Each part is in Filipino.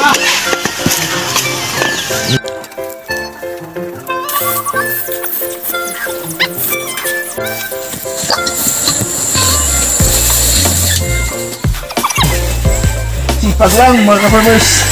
Sipag lang mga ka-farmers.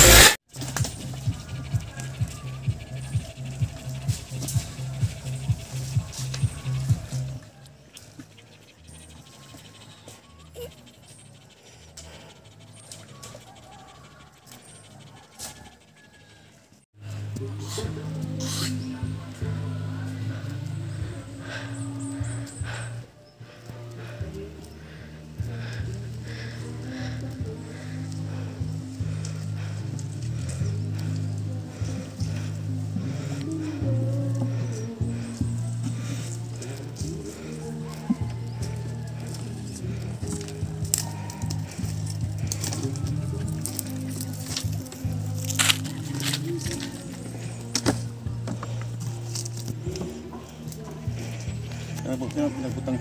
Pinagbutang.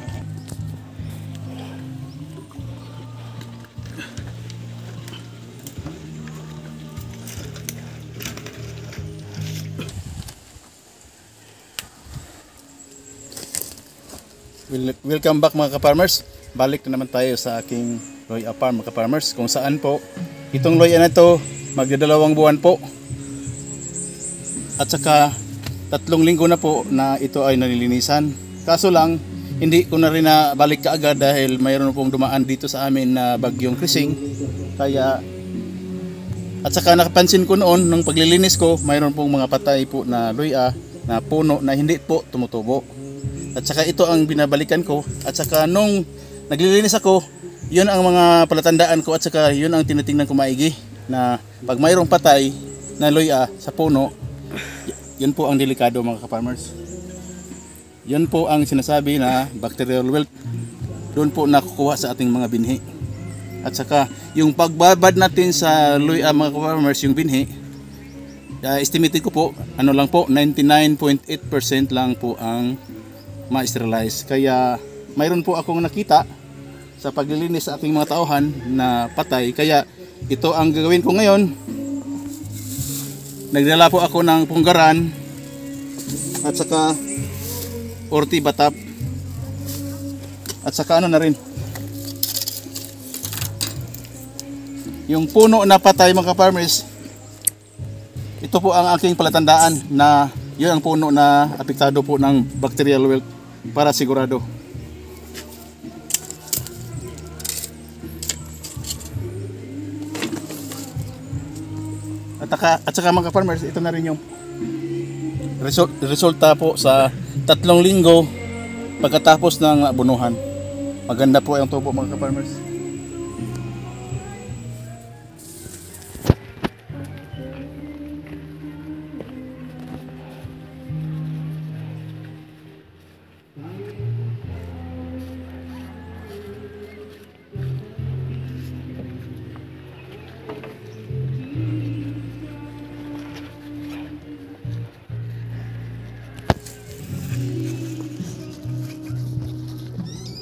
Welcome back mga ka-farmers. Balik na naman tayo sa aking Loya Farm mga ka-farmers, kung saan po itong Loya na to magdadalawang buwan po at saka 3 linggo na po na ito ay nalilinisan. Kaso lang hindi ko na rin na balik kaagad dahil mayroon pong dumaan dito sa amin na bagyong Krising. Kaya at saka nakapansin ko noon nung paglilinis ko, mayroon pong mga patay po na Loya na puno na hindi po tumutubo. At saka ito ang binabalikan ko, at saka nung naglilinis ako, yun ang mga palatandaan ko, at saka yun ang tinitingnan ko maigi na pag mayroong patay na Loya sa puno, yun po ang delikado mga ka-farmers. Yun po ang sinasabi na bacterial wilt. Doon po nakukuha sa ating mga binhi. At saka yung pagbabad natin sa Loya mga ka-farmers, yung binhi, estimated ko po, ano lang po, 99.8% lang po ang ma-sterilize. Kaya mayroon po akong nakita sa paglilinis sa aking mga tauhan na patay. Kaya ito ang gagawin ko ngayon. Nagdala po ako ng punggaran at saka ortibatap at saka ano na rin, yung puno na patay mga farmers. Ito po ang aking palatandaan na yun ang puno na apektado po ng bacterial wilt, para sigurado. At saka mga farmers, ito na rin yung resulta po sa 3 linggo pagkatapos ng bunuhan. Maganda po yung tubo mga farmers.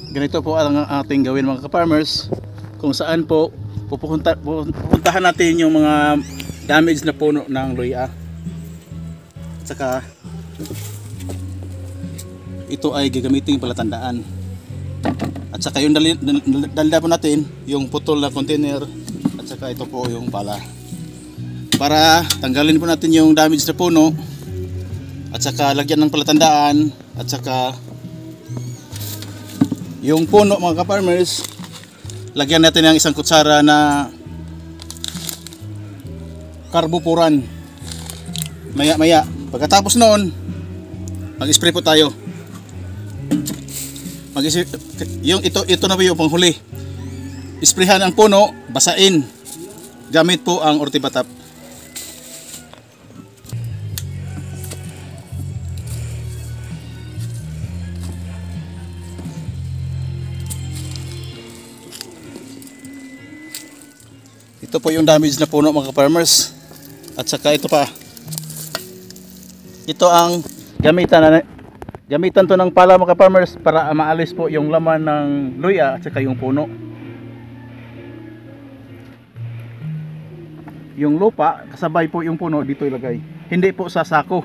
Ganito po ang ating gawin mga ka-farmers, kung saan po pupuntahan natin yung mga damage na puno ng Loya. At saka ito ay gagamitin palatandaan. At saka yung dalda po natin yung putol na container, at saka ito po yung pala, para tanggalin po natin yung damage na puno, at saka lagyan ng palatandaan, at saka yung puno mga ka-farmers, lagyan natin ng 1 kutsara na carbopuran. Maya pagkatapos noon, mag-spray po tayo. Yung ito na po yung panghuli. Isprayhan ang puno, basain. Gamit po ang ortibatap. Ito po yung damage na puno mga farmers. At saka ito pa. Ito ang gamitan to ng pala mga farmers para maalis po yung laman ng Loya at saka yung puno. yung lupa kasabay po yung puno dito ilagay. Hindi po sa sako.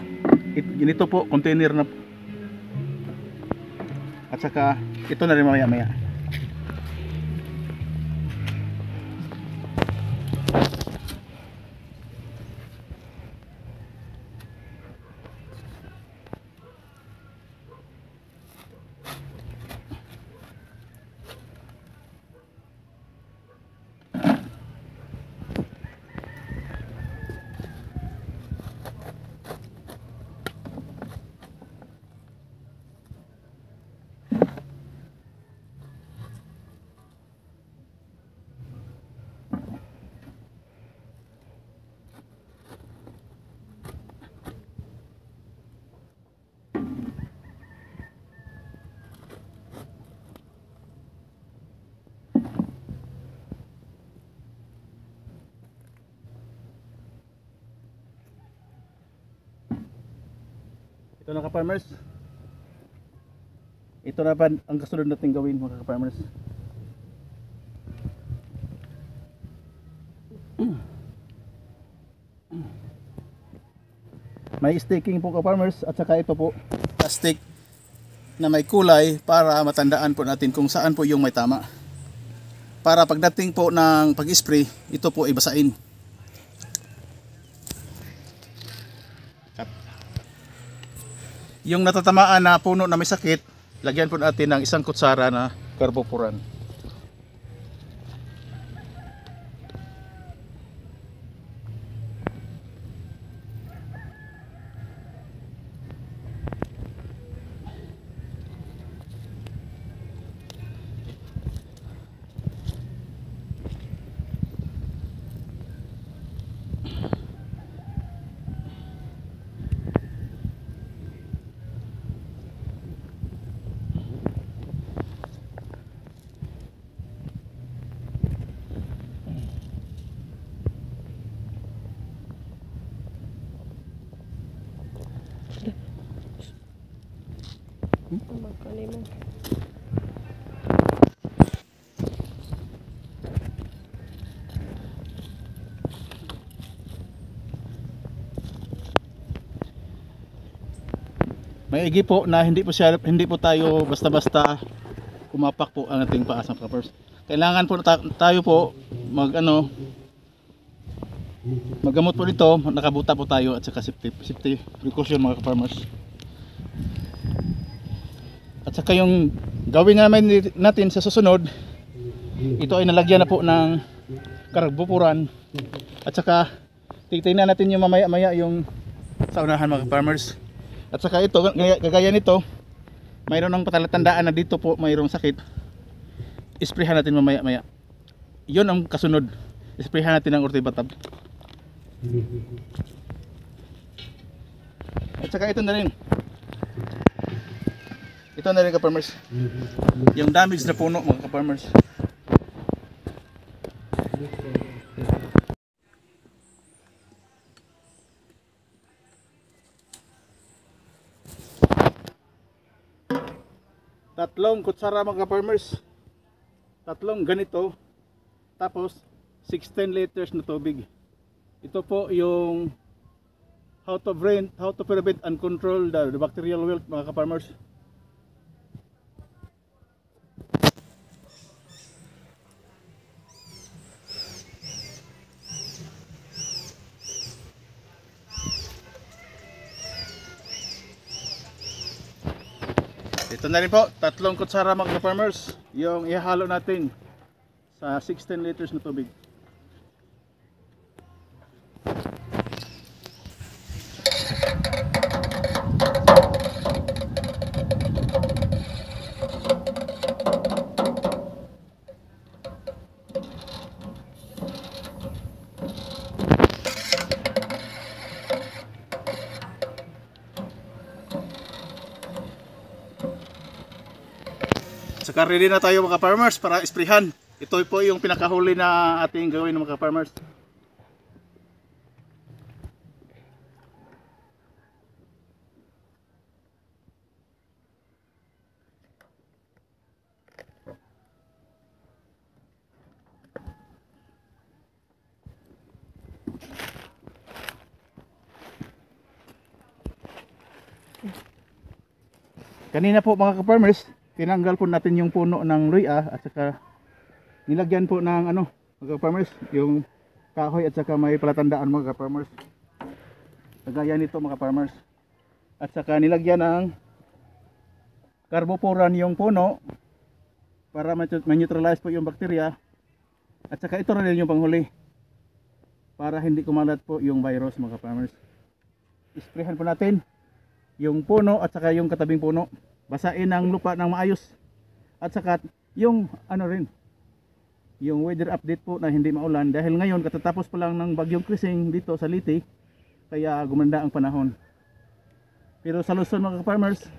Ganito po, container na. At saka ito na rin mamaya-maya. Ito na ka-farmers. Ito na pa ang kasunod natin gawin mga ka-farmers. May staking po ka-farmers at saka ito po plastic na may kulay para matandaan po natin kung saan po yung may tama. Para pagdating po ng pag-spray, ito po ay basain. Yung natatamaan na puno na may sakit, lagyan po natin ng 1 kutsara na carbofuran. Magkano mo? Maigi po na hindi po tayo basta-basta kumapak po ang ating paa sa ka-farmers. Kailangan po tayo po maggamot po dito, nakabuta po tayo at saka safety precaution mga ka-farmers. At saka yung gawin namin natin sa susunod, ito ay nalagyan na po ng carbofuran at saka titingnan natin yung mamaya-maya yung sa unahan mga ka-farmers. At saka ito, kagaya nito, mayroon ng patalatandaan na dito po mayroong sakit. Isprayhan natin mamaya-maya. Yun ang kasunod. Isprayhan natin ng Ortibatab. At saka ito na rin. Ito na rin ka-farmers. Yung damage na puno mga ka-farmers. Tatlong kutsara mga ka-farmers. Tatlong ganito. Tapos 16 liters na tubig. Ito po yung how to prevent and control the bacterial wilt mga ka-farmers. Ito na rin po, tatlong kutsara mga farmers yung ihalo natin sa 16 liters na tubig. Saka ready na tayo mga farmers para isprayhan. Ito po yung pinakahuli na ating gawin mga farmers. Kanina po mga ka-farmers, tinanggal po natin yung puno ng luya at saka nilagyan po ng ano mga ka-farmers, yung kahoy at saka may palatandaan mga ka-farmers. Kagaya nito mga ka-farmers. At saka nilagyan ng carboporan yung puno para ma-neutralize po yung bakterya. At saka ito rin yung panghuli para hindi kumalat po yung virus mga ka-farmers. Isprehan po natin yung puno at saka yung katabing puno. Basain ang lupa ng maayos. At saka yung ano rin, yung weather update po na hindi maulan dahil ngayon katatapos pa lang ng bagyong Krising dito sa Liti, kaya gumanda ang panahon. Pero sa Luzon mga farmers,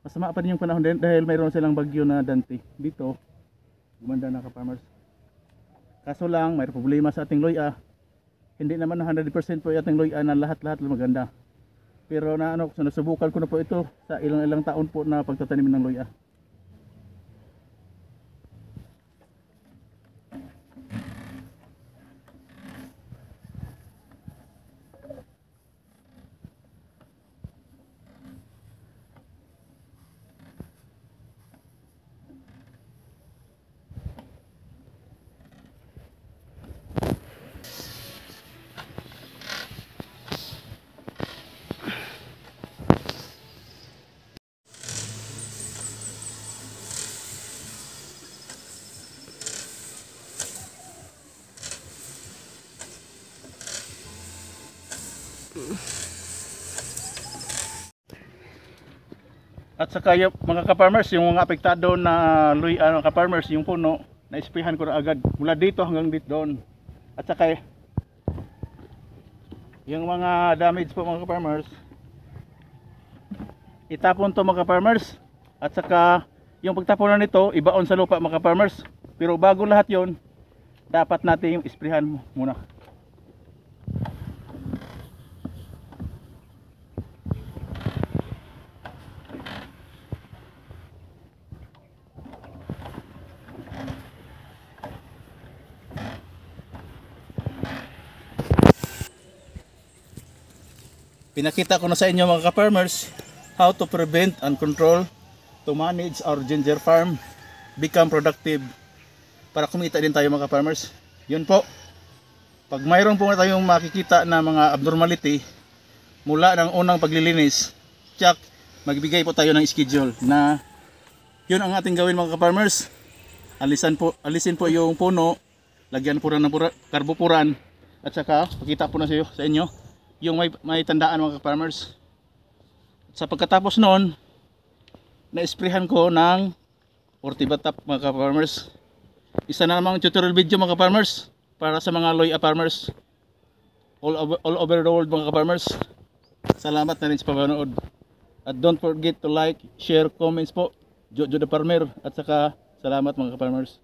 masama pa rin yung panahon din dahil mayroon silang bagyo na Dante. Dito gumanda na ka-farmers. Kaso lang may problema sa ating luya. Hindi naman 100% po yung ating luya na lahat-lahat maganda. Pero na ano, nasubukan ko na po ito sa ilang taon po na pagtatanim ng luya. At saka yung mga ka-farmers, yung mga apektado na luya ka-farmers, yung puno, na-isprehan ko na agad mula dito hanggang dito doon. At saka yung mga damage po mga ka-farmers, itapon to mga ka-farmers. At saka yung pagtapunan nito, ibaon sa lupa mga ka-farmers. Pero bago lahat yon, dapat natin yung isprehan muna. Pinakita ko na sa inyo mga ka-farmers how to prevent and control to manage our ginger farm become productive para kumita din tayo mga ka-farmers. Yun po, pag mayroon po tayong makikita na mga abnormality mula ng unang paglilinis, tsak magbigay po tayo ng schedule na yun ang ating gawin mga ka-farmers. Alisin po yung puno, lagyan po ng carbopuran at saka pakita po na sa inyo yung may tandaan mga ka-farmers. Sa pagkatapos noon, na-sprayhan ko ng Ortibatap mga ka-farmers. Isa na namang tutorial video mga ka-farmers para sa mga luya farmers all over the world mga ka-farmers. Salamat na rin sa panonood. At don't forget to like, share, comments po. Jojo the Farmer. At saka salamat mga ka-farmers.